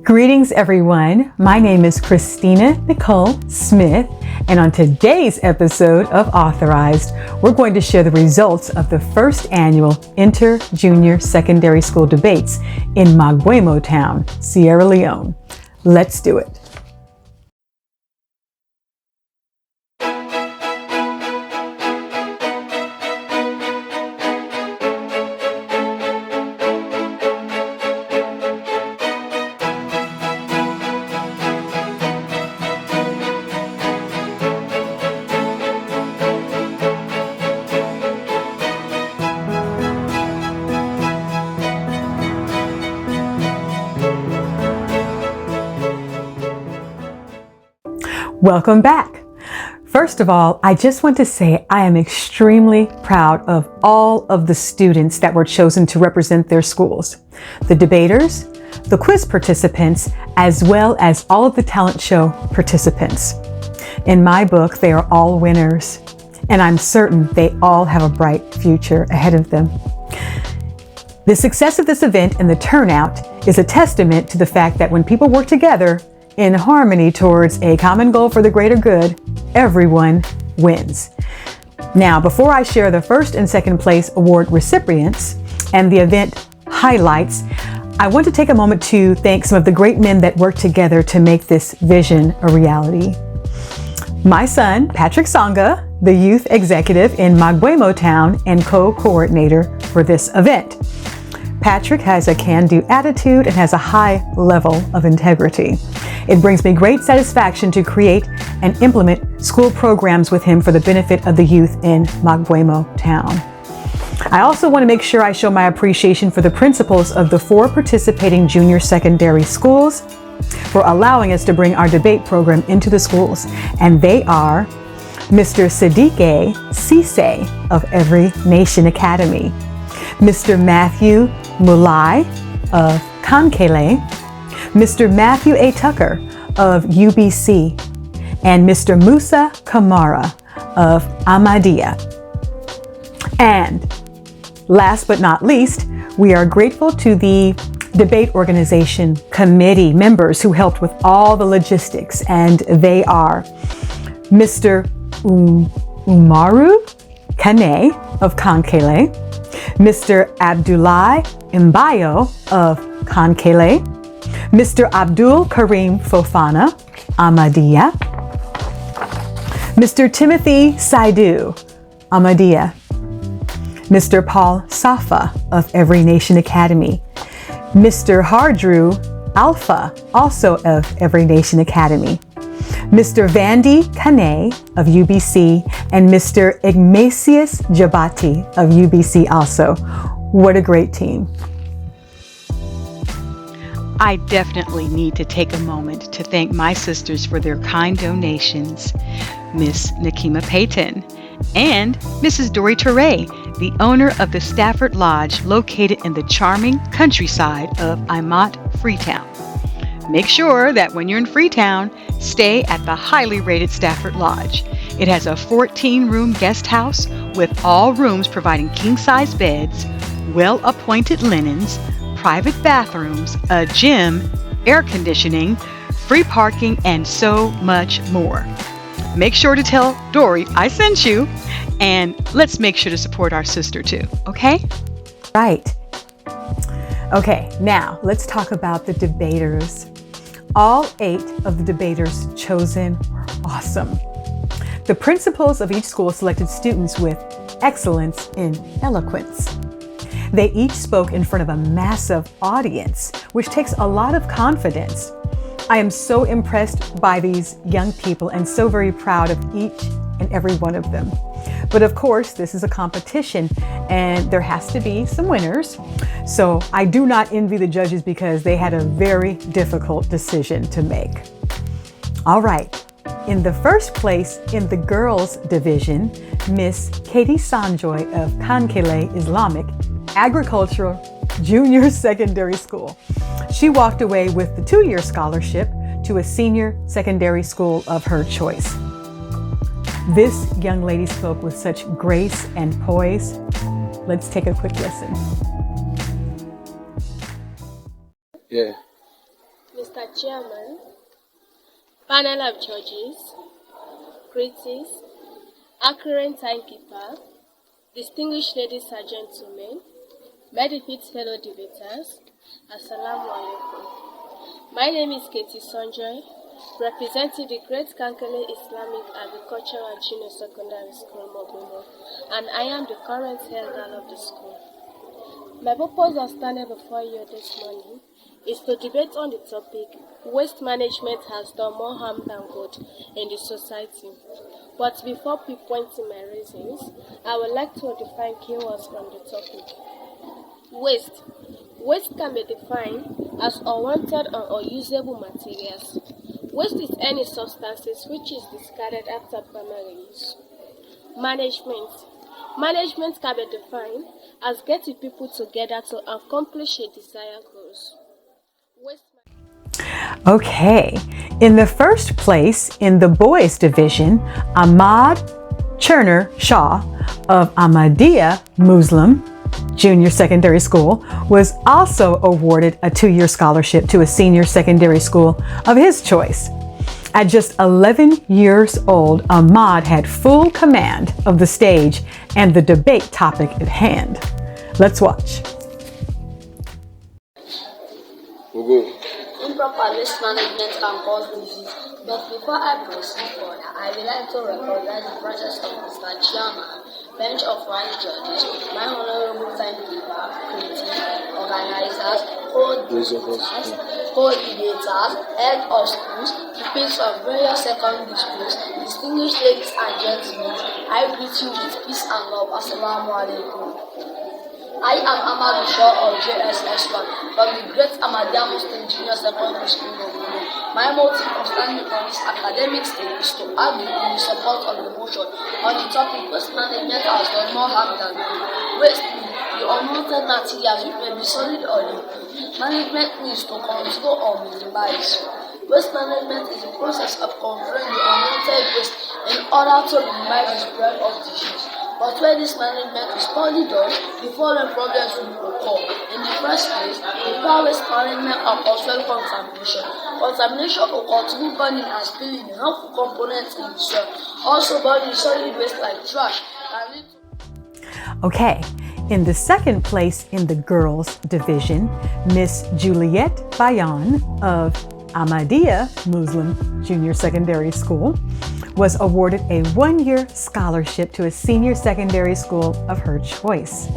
Greetings, everyone. My name is Christina Nicole Smith, and on today's episode of Authorized, we're going to share the results of the first annual Inter-Junior Secondary School debates in Mogbwemo Town, Sierra Leone. Let's do it. Welcome back. First of all, I just want to say I am extremely proud of all of the students that were chosen to represent their schools. The debaters, the quiz participants, as well as all of the talent show participants. In my book, they are all winners, and I'm certain they all have a bright future ahead of them. The success of this event and the turnout is a testament to the fact that when people work together in harmony towards a common goal for the greater good, everyone wins. Now, before I share the first and second place award recipients and the event highlights, I want to take a moment to thank some of the great men that worked together to make this vision a reality. My son, Patrick Songa, the youth executive in Mogbwemo Town and co-coordinator for this event. Patrick has a can-do attitude and has a high level of integrity. It brings me great satisfaction to create and implement school programs with him for the benefit of the youth in Mogbwemo Town. I also want to make sure I show my appreciation for the principals of the 4 participating junior secondary schools for allowing us to bring our debate program into the schools. And they are Mr. Sadique Cisse of Every Nation Academy, Mr. Matthew Mulai of Kankalay, Mr. Matthew A. Tucker of UBC, and Mr. Musa Kamara of Ahmadiyya. And last but not least, we are grateful to the debate organization committee members who helped with all the logistics, and they are Mr. Umaru Kane of Kankalay, Mr. Abdullah Mbayo of Kankalay, Mr. Abdul Karim Fofana, Ahmadiyya, Mr. Timothy Saidu, Ahmadiyya, Mr. Paul Safa of Every Nation Academy, Mr. Hardru Alpha, also of Every Nation Academy, Mr. Vandy Kane of UBC, and Mr. Ignatius Jabati of UBC also. What a great team. I definitely need to take a moment to thank my sisters for their kind donations, Miss Nakima Payton and Mrs. Dory Teray, the owner of the Stafford Lodge located in the charming countryside of Imot, Freetown. Make sure that when you're in Freetown, stay at the highly rated Stafford Lodge. It has a 14-room guest house with all rooms providing king-size beds, well-appointed linens, private bathrooms, a gym, air conditioning, free parking, and so much more. Make sure to tell Dory I sent you, and let's make sure to support our sister too, okay? Right. Okay, now let's talk about the debaters. All 8 of the debaters chosen were awesome. The principals of each school selected students with excellence in eloquence. They each spoke in front of a massive audience, which takes a lot of confidence. I am so impressed by these young people and so very proud of each and every one of them. But of course, this is a competition and there has to be some winners. So I do not envy the judges because they had a very difficult decision to make. All right. In the first place in the girls division, Miss Katie Sanjoy of Kankalay Islamic Agricultural Junior Secondary School. She walked away with the 2-year scholarship to a senior secondary school of her choice. This young lady spoke with such grace and poise. Let's take a quick listen. Yeah. Mr. Chairman, panel of judges, critics, accurate timekeeper, distinguished ladies and gentlemen, benefit fellow debaters, Assalamu alaikum. My name is Katie Sonjoy, representing the Great Kankalay Islamic Agricultural and Junior Secondary School, Mogbwemo, and I am the current head girl of the school. My purpose of standing before you this morning is to debate on the topic, waste management has done more harm than good in the society. But before pinpointing my reasons, I would like to define keywords from the topic. Waste. Waste can be defined as unwanted or unusable materials. Waste is any substances which is discarded after primary use. Management. Management can be defined as getting people together to accomplish a desired goals. Okay, in the first place in the boys division, Ahmad Cherner Shah of Ahmadiyya Muslim Junior Secondary School was also awarded a 2-year scholarship to a senior secondary school of his choice. At just 11 years old, Ahmad had full command of the stage and the debate topic at hand. Let's watch. Improper waste management can cause disease, but before I proceed further, I would like to recognize the presence of Mr. Chairman, bench of wise judges, my honorable timekeeper, critics, organizers, co-debaters, head of schools, pupils of various secondary schools, distinguished ladies and gentlemen. I greet you with peace and love. Assalamu alaikum. I am Ahmadiyya of JSS from the Great Ahmadiyya Muslim JSS Secondary School of Mogbwemo. My motive of standing on this academic stage is to argue in the support of the motion on the topic waste management has done more harm than good. Waste means the unwanted materials which may be solid or liquid. Management means to control or minimize. Waste management is the process of controlling the unwanted waste in order to minimize the spread of disease. But when this management is poorly done, the following problems will occur. In the first place, the poor waste management occurs when contamination. Contamination occurs through burning and spilling harmful components in the soil. Also, burning solid waste like trash can lead to... Okay, in the second place in the girls division, Miss Juliette Bayan of Ahmadiyya Muslim Junior Secondary School was awarded a 1-year scholarship to a senior secondary school of her choice.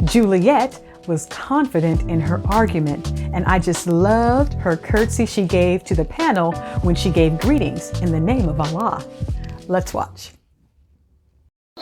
Juliette was confident in her argument, and I just loved her curtsy she gave to the panel when she gave greetings in the name of Allah. Let's watch. 90%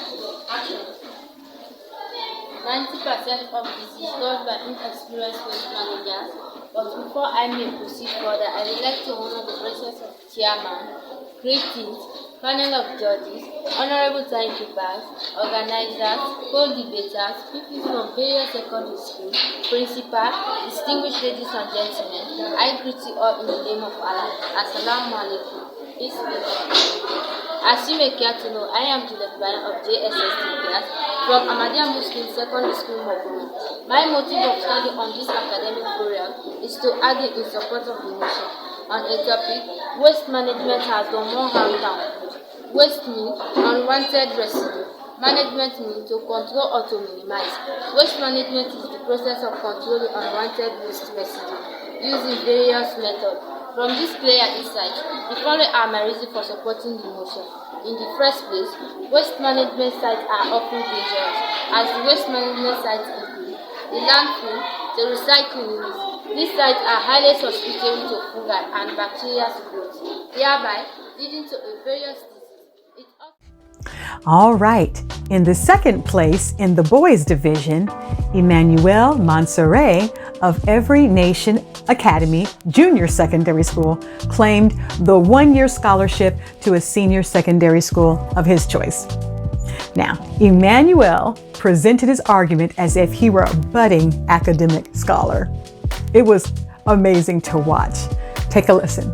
of this is caused by inexperienced waste managers, but before I may proceed further, I would like to honor the presence of chairman, critics, panel of judges, honorable timekeepers, organizers, co-debaters, people from various secondary schools, principal, distinguished ladies and gentlemen. I greet you all in the name of Allah. Assalamu alaikum. As you may care to know, I am Juliette Bayan of JSS from Ahmadiyya Muslim Secondary School, Mogbwemo. My motive of standing on this academic forum is to argue in support of the nation on a topic, waste management has done more harm than good. Waste means unwanted residue. Management means to control or to minimize. Waste management is the process of controlling unwanted waste residue using various methods. From this clear insight, the following are my reasons for supporting the motion. In the first place, waste management sites are often dangerous. As the waste management sites include the landfill, the recycling units. These sites are highly susceptible to fungal and bacterial growth, thereby leading to a various disease. All right, in the second place in the boys division, Emmanuel Mansoure of Every Nation Academy Junior Secondary School claimed the 1-year scholarship to a senior secondary school of his choice. Now, Emmanuel presented his argument as if he were a budding academic scholar. It was amazing to watch. Take a listen.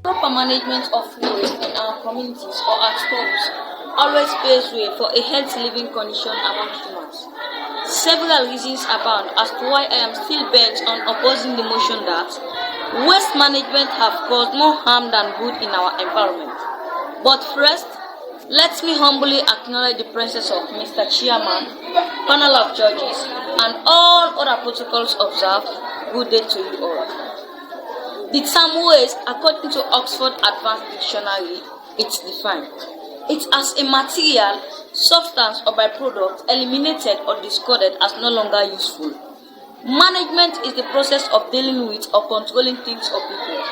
Proper management of waste in our communities or at homes always paves way for a healthy living condition among humans. Several reasons abound as to why I am still bent on opposing the motion that waste management have caused more harm than good in our environment. But first, let me humbly acknowledge the presence of Mr. Chairman, panel of judges, and all other protocols observed. Good day to you all. The term waste, according to Oxford Advanced Dictionary, it's defined. It's as a material, substance, or byproduct eliminated or discarded as no longer useful. Management is the process of dealing with or controlling things or people.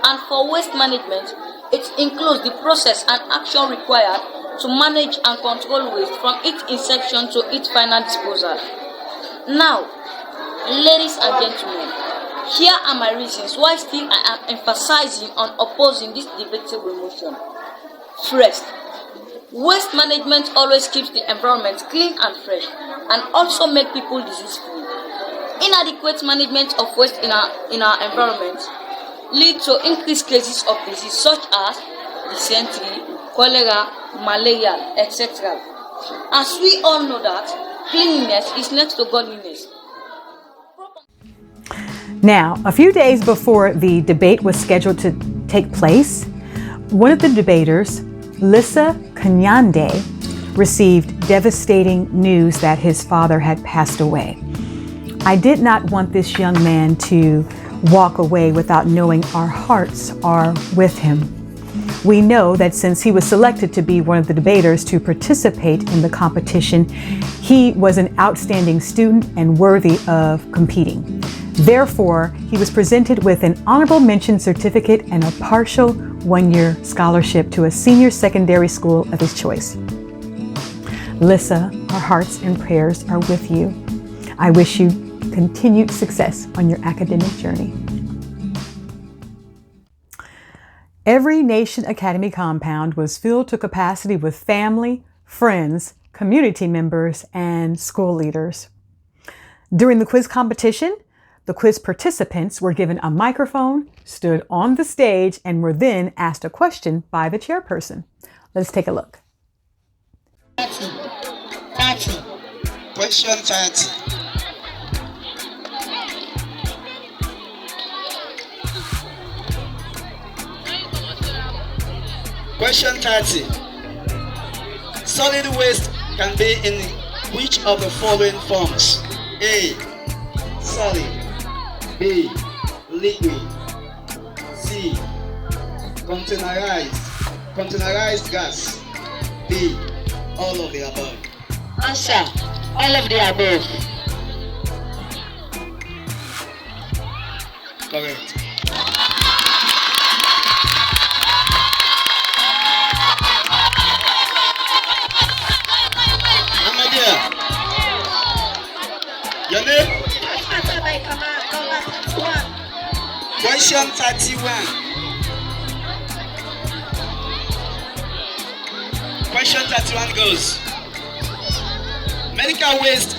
And for waste management, it includes the process and action required to manage and control waste from its inception to its final disposal. Now, ladies and gentlemen, here are my reasons why still I am emphasizing on opposing this debatable motion. First, waste management always keeps the environment clean and fresh, and also make people disease-free. Inadequate management of waste in our environment lead to increased cases of disease such as dysentery, cholera, malaria, etc. As we all know that cleanliness is next to godliness. Now, a few days before the debate was scheduled to take place, one of the debaters, Lissa Kanyande, received devastating news that his father had passed away. I did not want this young man to walk away without knowing our hearts are with him. We know that since he was selected to be one of the debaters to participate in the competition, he was an outstanding student and worthy of competing. Therefore, he was presented with an honorable mention certificate and a partial one-year scholarship to a senior secondary school of his choice. Lissa, our hearts and prayers are with you. I wish you continued success on your academic journey. Every Nation Academy compound was filled to capacity with family, friends, community members, and school leaders. During the quiz competition, the quiz participants were given a microphone, stood on the stage, and were then asked a question by the chairperson. Let's take a look. 30. Question 30. Question 30. Solid waste can be in which of the following forms? A. Solid. B. Liquid. C. Containerized gas. D. All of the above. Answer. All of the above. Correct. Ahmadiyya. Your name? Question 31. Question 31 goes. Medical waste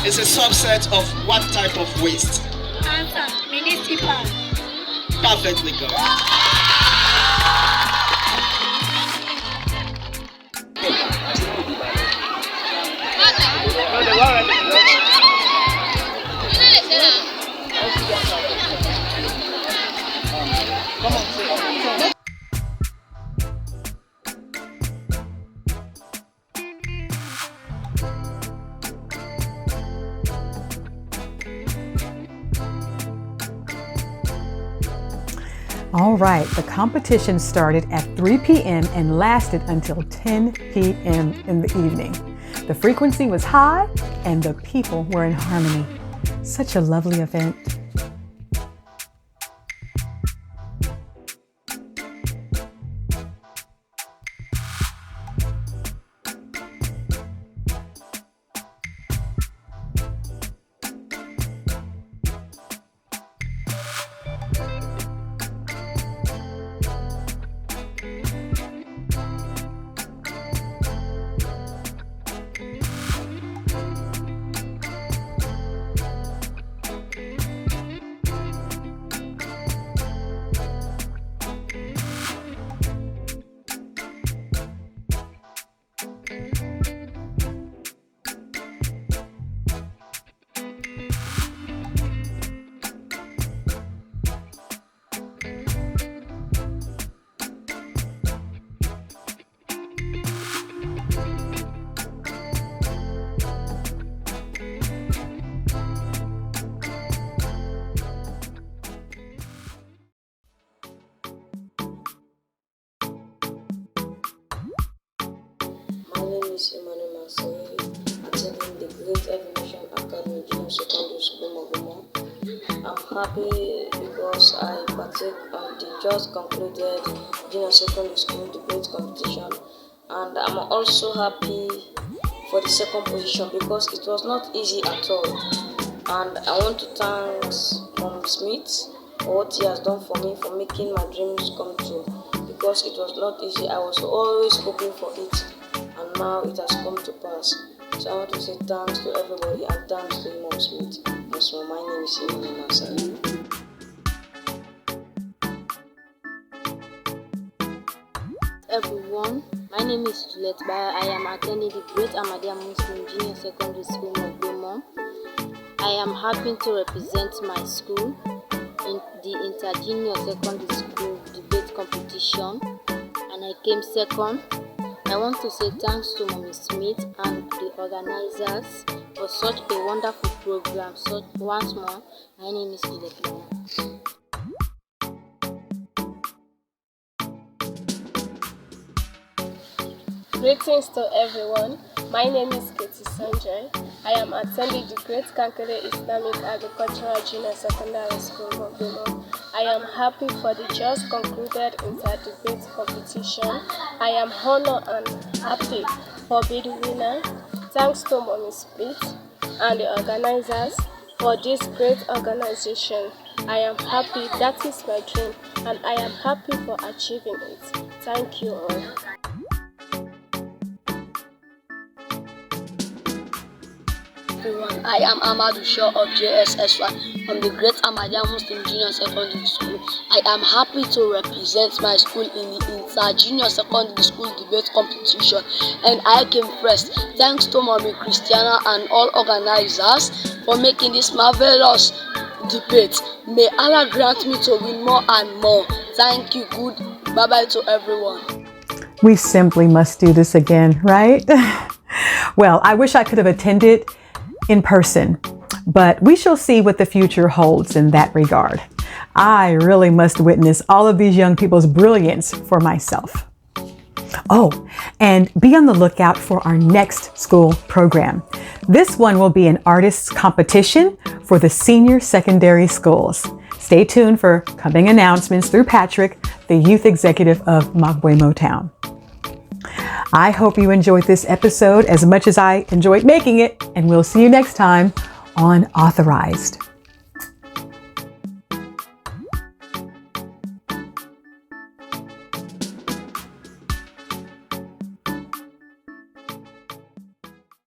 is a subset of what type of waste? Answer. Municipal. Perfectly correct. All right, the competition started at 3 p.m. and lasted until 10 p.m. in the evening. The frequency was high and the people were in harmony. Such a lovely event. name is Emmanuel Masai, attending the Great Evolution Academy Junior Secondary School, Mogbwemo. I'm happy because I partake on the just concluded Junior Secondary School debate competition, and I'm also happy for the second position because it was not easy at all. And I want to thank Mom Smith for what he has done for me, for making my dreams come true, because it was not easy. I was always hoping for it, and now it has come to pass. So I want to say thanks to everybody and thanks to Mom Smith. Also, my name is Imani Masai. Everyone, my name is Juliet Baya. I am attending the Great Ahmadiyya Muslim Junior Secondary School, Mogbwemo. I am happy to represent my school in the Inter-Jss Secondary School debate competition, and I came second. I want to say thanks to Mommy Smith and the organizers for such a wonderful program. So once more, my name is Juliet Baya. Greetings to everyone. My name is Katie Sanjay. I am attending the Great Kankalay Islamic Agricultural Junior Secondary School, Mogbwemo. I am happy for the just concluded inter-debate competition. I am honored and happy for being the winner. Thanks to Mommy Smith and the organizers for this great organization. I am happy, that is my dream, and I am happy for achieving it. Thank you all. Everyone, I am Ahmadiyya Muslim JSS from the Great Ahmadiyya Muslim Junior Secondary School. I am happy to represent my school in the Inter-Junior Secondary School debate competition, and I came first. Thanks to Mommy Christiana and all organizers for making this marvelous debate. May Allah grant me to win more and more. Thank you. Good. Bye-bye to everyone. We simply must do this again, right? Well, I wish I could have attended in person, but we shall see what the future holds in that regard. I really must witness all of these young people's brilliance for myself. Oh, and be on the lookout for our next school program. This one will be an artists competition for the senior secondary schools. Stay tuned for coming announcements through Patrick, the youth executive of Mogbwemo Town. I hope you enjoyed this episode as much as I enjoyed making it, and we'll see you next time on Authorized.